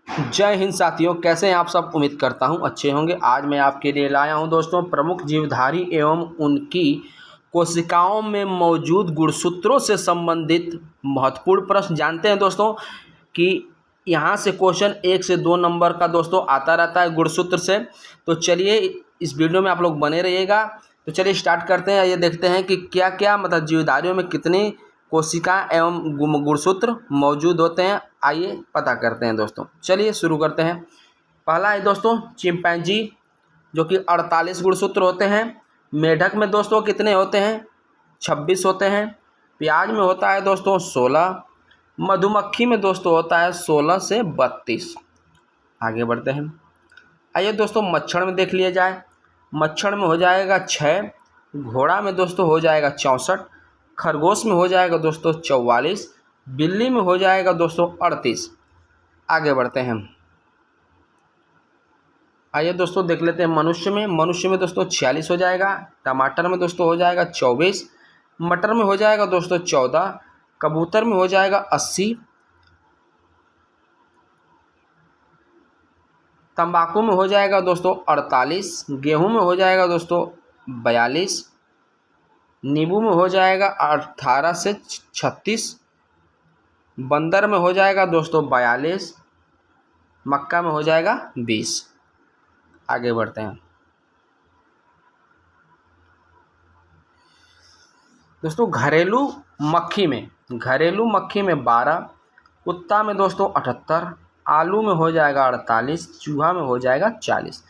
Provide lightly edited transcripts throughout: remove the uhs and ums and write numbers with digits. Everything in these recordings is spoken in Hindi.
जय हिंद साथियों, कैसे हैं आप सब। उम्मीद करता हूं अच्छे होंगे। आज मैं आपके लिए लाया हूं दोस्तों प्रमुख जीवधारी एवं उनकी कोशिकाओं में मौजूद गुणसूत्रों से संबंधित महत्वपूर्ण प्रश्न। जानते हैं दोस्तों कि यहाँ से क्वेश्चन 1 से 2 नंबर का दोस्तों आता रहता है गुणसूत्र से। तो चलिए इस वीडियो में आप लोग बने रहिएगा। तो चलिए स्टार्ट करते हैं। ये देखते हैं कि क्या क्या मतलब जीवधारियों में कितनी कोशिका एवं गुणसूत्र मौजूद होते हैं। आइए पता करते हैं दोस्तों। चलिए शुरू करते हैं। पहला है दोस्तों चिंपैंजी, जो कि 48 गुणसूत्र होते हैं। मेढक में दोस्तों कितने होते हैं? 26 होते हैं। प्याज में होता है दोस्तों 16। मधुमक्खी में दोस्तों होता है 16 से 32। आगे बढ़ते हैं। आइए दोस्तों मच्छर में देख लिया जाए। मच्छर में हो जाएगा 6। घोड़ा में दोस्तों हो जाएगा 64। खरगोश में हो जाएगा दोस्तों 44। बिल्ली में हो जाएगा दोस्तों 38। आगे बढ़ते हैं। आइए दोस्तों देख लेते हैं मनुष्य में दोस्तों 46 हो जाएगा। टमाटर में दोस्तों हो जाएगा 24। मटर में हो जाएगा दोस्तों 14। कबूतर में हो जाएगा 80। तंबाकू में हो जाएगा दोस्तों 48। गेहूं में हो जाएगा दोस्तों 42। नींबू में हो जाएगा 18 से 36। बंदर में हो जाएगा दोस्तों 42। मक्का में हो जाएगा 20। आगे बढ़ते हैं दोस्तों। घरेलू मक्खी में 12। कुत्ता में दोस्तों 78। आलू में हो जाएगा 48। चूहा में हो जाएगा 40।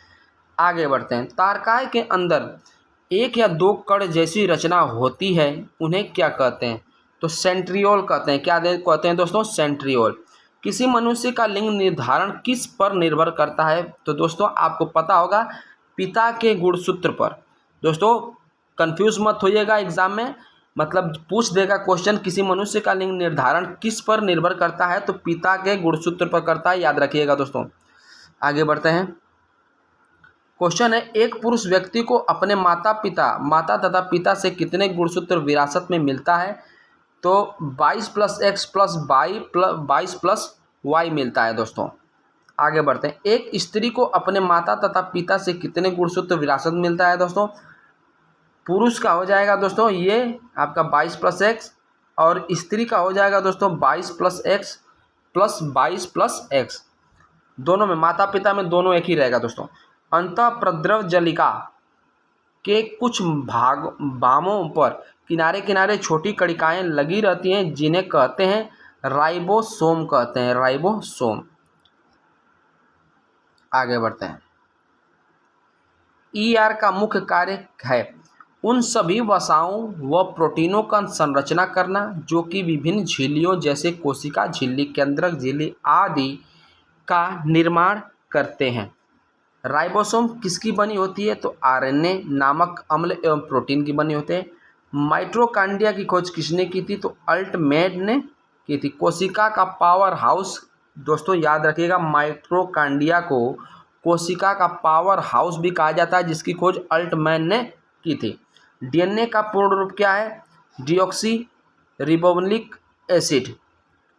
आगे बढ़ते हैं। तारकाय के अंदर 1 या 2 कण जैसी रचना होती है, उन्हें क्या कहते हैं? तो सेंट्रियोल कहते हैं। क्या कहते हैं दोस्तों? सेंट्रियोल। किसी मनुष्य का लिंग निर्धारण किस पर निर्भर करता है? तो दोस्तों आपको पता होगा, पिता के गुणसूत्र पर। दोस्तों कंफ्यूज मत होइएगा, एग्जाम में मतलब पूछ देगा क्वेश्चन, किसी मनुष्य का लिंग निर्धारण किस पर निर्भर करता है? तो पिता के गुणसूत्र पर करता है, याद रखिएगा दोस्तों। आगे बढ़ते हैं। क्वेश्चन है, एक पुरुष व्यक्ति को अपने माता तथा पिता से कितने गुणसूत्र विरासत में मिलता है? तो 22 + x + y 22 + y मिलता है दोस्तों। आगे बढ़ते हैं। एक स्त्री को अपने माता तथा पिता से कितने गुणसूत्र विरासत में मिलता है दोस्तों? पुरुष का हो जाएगा दोस्तों ये आपका 22 + x, और स्त्री का हो जाएगा दोस्तों 22 + x + 22 + x। दोनों में माता पिता में दोनों एक ही रहेगा दोस्तों। अंतःप्रद्रव जलिका के कुछ बामों पर किनारे किनारे छोटी कणिकाएं लगी रहती हैं, जिन्हें कहते हैं राइबोसोम कहते हैं, राइबोसोम। आगे बढ़ते हैं। ईआर का मुख्य कार्य है उन सभी वसाओं व प्रोटीनों का संरचना करना जो कि विभिन्न झिल्लियों जैसे कोशिका झिल्ली, केंद्रक झिल्ली आदि का निर्माण करते हैं। राइबोसोम किसकी बनी होती है? तो आरएनए नामक अम्ल एवं प्रोटीन की बनी होती है। माइटोकॉन्ड्रिया की खोज किसने की थी? तो अल्टमैन ने की थी। कोशिका का पावर हाउस, दोस्तों याद रखिएगा, माइटोकॉन्ड्रिया को कोशिका का पावर हाउस भी कहा जाता है, जिसकी खोज अल्टमैन ने की थी। डीएनए का पूर्ण रूप क्या है? Deoxy रिबोनुक्लिक acid.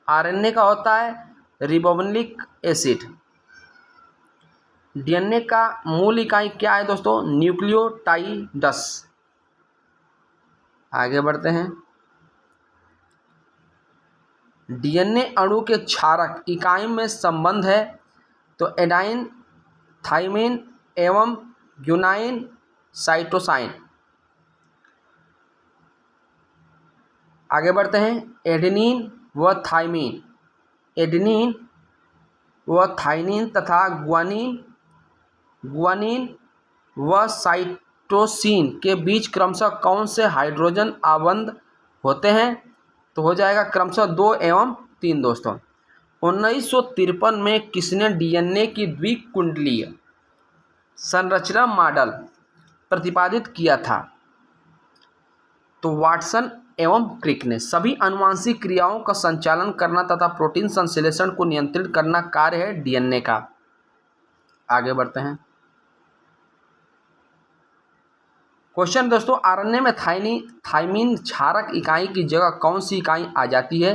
आरएनए का होता है रिबोनुक्लिक एसिड। डीएनए का मूल इकाई क्या है दोस्तों? न्यूक्लियोटाइड्स। आगे बढ़ते हैं। डीएनए अणु के क्षारक इकाई में संबंध है तो एडाइन, थाइमिन एवं ग्वानिन, साइटोसाइन। आगे बढ़ते हैं। एडेनिन व थाइमिन तथा ग्वानिन व साइटोसिन के बीच क्रमशः कौन से हाइड्रोजन आबंध होते हैं? तो हो जाएगा क्रमशः 2 एवं 3 दोस्तों। 1953 में किसने डीएनए की द्विकुंडलीय संरचना मॉडल प्रतिपादित किया था? तो वाटसन एवं क्रिक ने। सभी आनुवंशिक क्रियाओं का संचालन करना तथा प्रोटीन संश्लेषण को नियंत्रित करना कार्य है डीएनए का। आगे बढ़ते हैं। क्वेश्चन दोस्तों, आरएनए में थाइमिन क्षारक इकाई की जगह कौन सी इकाई आ जाती है?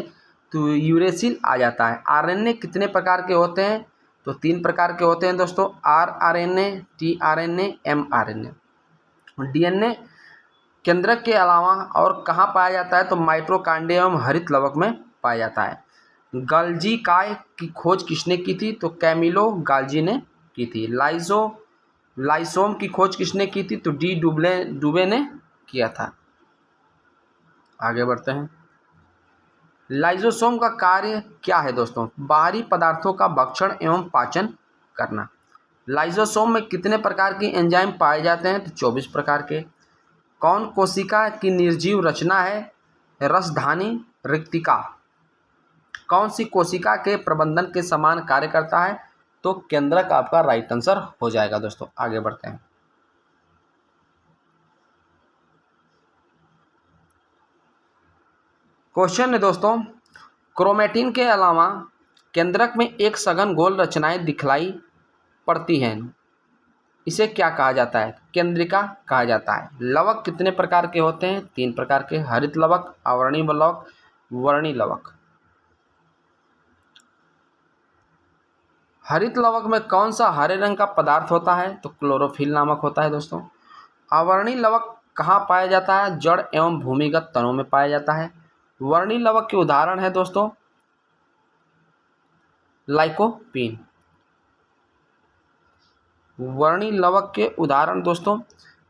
तो यूरेसिल आ जाता है। आरएनए कितने प्रकार के होते हैं? तो 3 प्रकार के होते हैं दोस्तों, rRNA, tRNA, mRNA। DNA केंद्रक के अलावा और कहाँ पाया जाता है? तो माइटोकॉन्ड्रिया एवं हरित लवक में पाया जाता है। गाल्जी काय की खोज किसने की थी? तो कैमिलो गाल्जी ने की थी। लाइसोम की खोज किसने की थी? तो डी डुबे ने किया था। आगे बढ़ते हैं। लाइसोसोम का कार्य क्या है दोस्तों? बाहरी पदार्थों का भक्षण एवं पाचन करना। लाइसोसोम में कितने प्रकार के एंजाइम पाए जाते हैं? तो 24 प्रकार के। कौन कोशिका की निर्जीव रचना है? रसधानी रिक्तिका। कौन सी कोशिका के प्रबंधन के समान कार्य करता है? तो केंद्रक आपका राइट आंसर हो जाएगा दोस्तों। आगे बढ़ते हैं। क्वेश्चन है दोस्तों, क्रोमेटिन के अलावा केंद्रक में एक सघन गोल रचनाएं दिखलाई पड़ती हैं, इसे क्या कहा जाता है? केंद्रिका कहा जाता है। लवक कितने प्रकार के होते हैं? 3 प्रकार के, हरित लवक, अवर्णी लवक, वर्णी लवक। हरित लवक में कौन सा हरे रंग का पदार्थ होता है? तो क्लोरोफिल नामक होता है दोस्तों। अवर्णी लवक कहाँ पाया जाता है? जड़ एवं भूमिगत तनों में पाया जाता है। वर्णी लवक के उदाहरण है दोस्तों लाइकोपीन। वर्णी लवक के उदाहरण दोस्तों।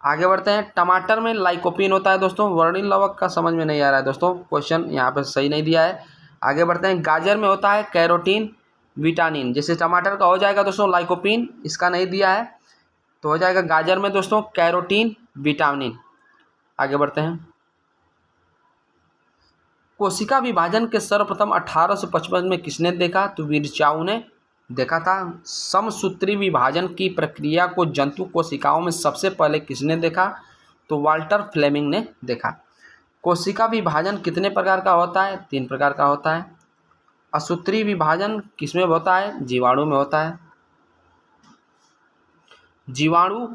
आगे बढ़ते हैं। टमाटर में लाइकोपीन होता है दोस्तों, वर्णी लवक का समझ में नहीं आ रहा है दोस्तों, क्वेश्चन यहाँ पर सही नहीं दिया है। आगे बढ़ते हैं। गाजर में होता है कैरोटीन विटामिन, जैसे टमाटर का हो जाएगा दोस्तों लाइकोपीन, इसका नहीं दिया है तो हो जाएगा गाजर में दोस्तों कैरोटीन विटामिन। आगे बढ़ते हैं। कोशिका विभाजन के सर्वप्रथम 1855 में किसने देखा? तो विरचाउ ने देखा था। समसूत्री विभाजन की प्रक्रिया को जंतु कोशिकाओं में सबसे पहले किसने देखा? तो वाल्टर फ्लेमिंग ने देखा। कोशिका विभाजन कितने प्रकार का होता है? 3 प्रकार का होता है। असूत्री विभाजन किसमें होता है? जीवाणु में होता है। जीवाणु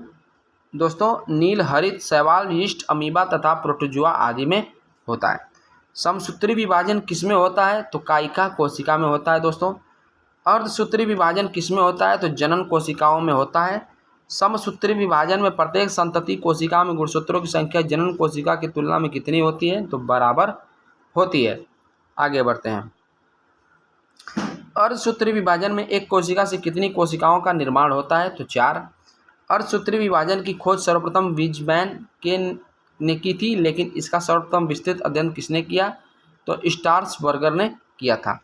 दोस्तों नील, हरित, शैवाल, यीस्ट, अमीबा तथा प्रोटोजुआ आदि में होता है। समसूत्री विभाजन किसमें होता है? तो कायिका कोशिका में होता है दोस्तों। अर्धसूत्री विभाजन किसमें होता है? तो जनन कोशिकाओं में होता है। समसूत्री विभाजन में प्रत्येक संतति कोशिका में गुणसूत्रों की संख्या जनन कोशिका की तुलना में कितनी होती है? तो बराबर होती है। आगे बढ़ते हैं। अर्धसूत्री विभाजन में एक कोशिका से कितनी कोशिकाओं का निर्माण होता है? तो 4। अर्धसूत्री विभाजन की खोज सर्वप्रथम वीज़मैन ने की थी, लेकिन इसका सर्वप्रथम विस्तृत अध्ययन किसने किया? तो स्टार्सबर्गर ने किया था।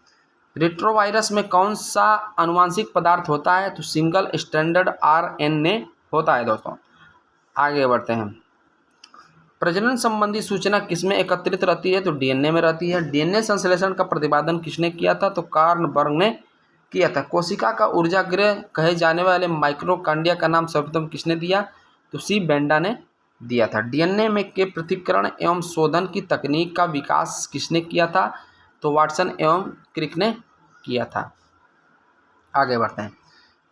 रेट्रोवायरस में कौन सा आनुवांशिक पदार्थ होता है? तो सिंगल स्ट्रैंडेड RNA होता है दोस्तों। आगे बढ़ते हैं। प्रजनन संबंधी सूचना किसमें एकत्रित रहती है? तो DNA में रहती है। DNA संश्लेषण का प्रतिपादन किसने किया था? तो कार्ल बर्ग ने किया था। कोशिका का ऊर्जा गृह कहे जाने वाले माइटोकॉन्ड्रिया का नाम सर्वप्रथम किसने दिया? तो सी बेंडा ने दिया था। DNA में के पृथक्करण एवं शोधन की तकनीक का विकास किसने किया था? तो वाटसन एवं क्रिक ने किया था। आगे बढ़ते हैं।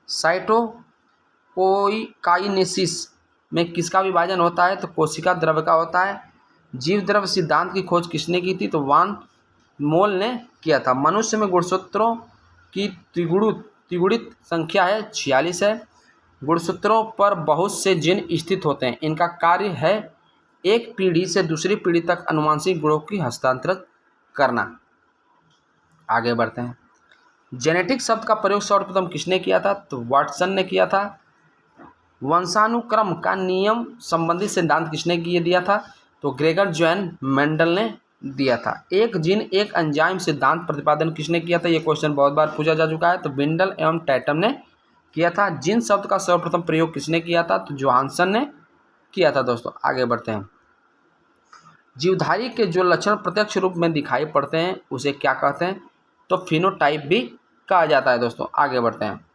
साइटोकाइनेसिस में किसका विभाजन होता है? तो कोशिका द्रव्य का होता है। जीव द्रव्य सिद्धांत की खोज किसने की थी? तो वान मोल ने किया था। मनुष्य में गुणसूत्रों की त्रिगुणित संख्या है 46 है। गुणसूत्रों पर बहुत से जीन स्थित होते हैं, इनका कार्य है एक पीढ़ी से दूसरी पीढ़ी तक आनुवंशिक गुणों की हस्तांतरित करना। आगे बढ़ते हैं। जेनेटिक शब्द का प्रयोग सर्वप्रथम किसने किया था? तो वाटसन ने किया था। वंशानुक्रम का नियम संबंधी सिद्धांत किसने दिया था? तो ग्रेगर जोहन मेंडल ने दिया था। एक जीन एक एंजाइम सिद्धांत प्रतिपादन किसने किया था? ये क्वेश्चन बहुत बार पूछा जा चुका है। तो बिंडल एवं टैटम ने किया था। जीन शब्द का सर्वप्रथम प्रयोग किसने किया था? तो जोहानसन ने किया था दोस्तों। आगे बढ़ते हैं। जीवधारी के जो लक्षण प्रत्यक्ष रूप में दिखाई पड़ते हैं उसे क्या कहते हैं? तो फिनोटाइप भी कहा जाता है दोस्तों। आगे बढ़ते हैं।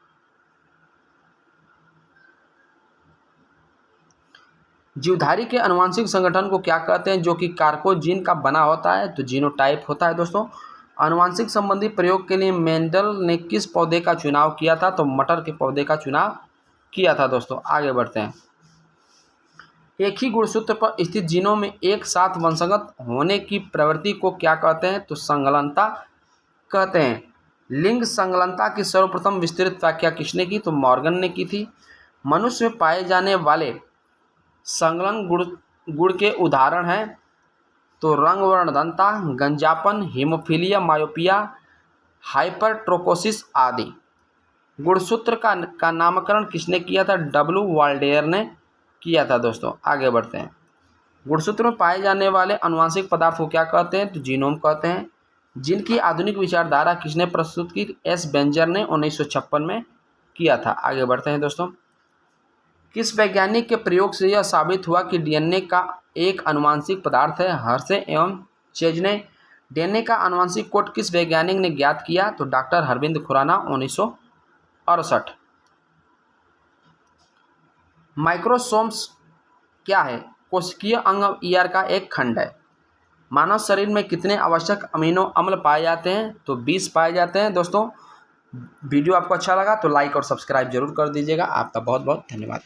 जीवधारी के आनुवंशिक संगठन को क्या कहते हैं जो कि कार्कोजीन का बना होता है? तो जीनोटाइप होता है दोस्तों। आनुवंशिक संबंधी प्रयोग के लिए मेंडल ने किस पौधे का चुनाव किया था? तो मटर के पौधे का चुनाव किया था दोस्तों। आगे बढ़ते हैं। एक ही गुणसूत्र पर स्थित जीनों में एक साथ वंशगत होने की प्रवृत्ति को क्या कहते हैं? तो संलग्नता कहते हैं। लिंग संलग्नता की सर्वप्रथम विस्तृत व्याख्या किसने की? तो मॉर्गन ने की थी। मनुष्य में पाए जाने वाले संलग्न गुण के उदाहरण हैं तो रंग वर्णनता, गंजापन, हीमोफीलिया, मायोपिया, हाइपरट्रोकोसिस आदि। गुणसूत्र का नामकरण किसने किया था? डब्ल्यू वाल्डेयर ने किया था दोस्तों। आगे बढ़ते हैं। गुणसूत्र में पाए जाने वाले आनुवंशिक पदार्थ को क्या कहते हैं? तो जीनोम कहते हैं। जिनकी आधुनिक विचारधारा किसने प्रस्तुत की? एस बेंजर ने 1956 में किया था। आगे बढ़ते हैं दोस्तों। किस वैज्ञानिक के प्रयोग से यह साबित हुआ कि डीएनए का एक आनुवंशिक पदार्थ है? हर्शे एवं चेज ने। डीएनए का आनुवंशिक कोड किस वैज्ञानिक ने ज्ञात किया? तो डॉक्टर अरविंद खुराना 1968। माइक्रोसोम्स क्या है? कोशिकीय अंग ईआर का एक खंड है। मानव शरीर में कितने आवश्यक अमीनो अम्ल पाए जाते हैं? तो 20 पाए जाते हैं दोस्तों। वीडियो आपको अच्छा लगा तो लाइक और सब्सक्राइब जरूर कर दीजिएगा। आपका बहुत बहुत धन्यवाद।